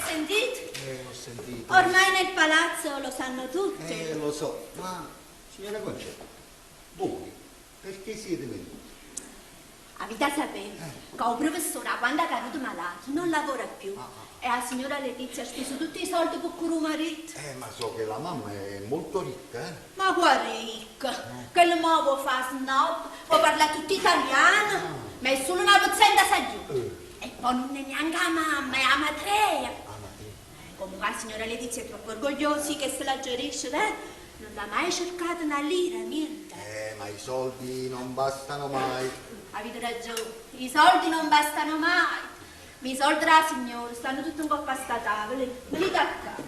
sentito? Ho sentito. Ormai nel palazzo lo sanno tutti. Lo so, ma signora Concetta, voi perché siete venuti? Avete saputo che il professore, quando è caduto malato, non lavora più. E la signora Letizia ha speso tutti i soldi per curare il marito. Ma so che la mamma è molto ricca, Ma guarda ricca, che il modo fa snob, può parlare tutto italiano, ma è solo una dozzina sa giù. E poi non è neanche la mamma, è la matrea. Comunque la signora Letizia è troppo orgogliosa che se la gerisce, non l'ha mai cercata una lira, niente. ma i soldi non bastano mai. Avete ragione, i soldi non bastano mai. Ma i soldi della signora stanno tutti un po' a sta tavola. Venite a casa.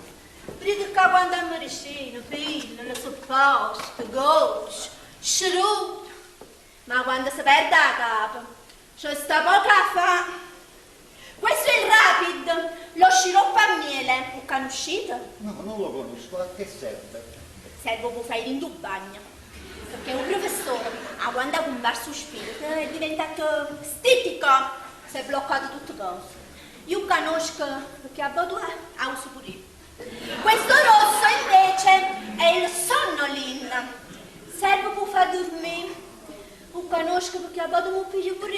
Venite qua quando è maricino, pillole, supposto, gocce, scirup. Ma quando si perde la capa, c'è sta poca fa. Questo è il rapid, lo sciroppo a miele. È conosciuto? No, non lo conosco, a che serve? Serve per fare in bagno. Perché un professore, quando ha comparso spirito, è diventato stitico. Si è bloccato tutte cose. Io conosco perché a Bodua ha un pure. Questo rosso invece è il sonnolin. Serve per far dormire. Io conosco perché a Bodua mi piglio pure.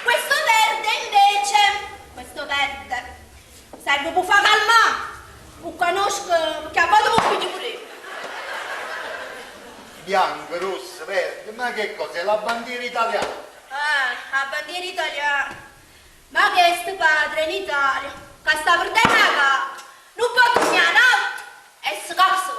Questo verde serve per far calmare. Io conosco perché a Bodua mi piglio pure. Bianco, rosso, verde, ma che cos'è? La bandiera italiana? La bandiera italiana. Ma che è sto padre in Italia? Che sta perdendo la casa. Non può tornare, no? E scasso.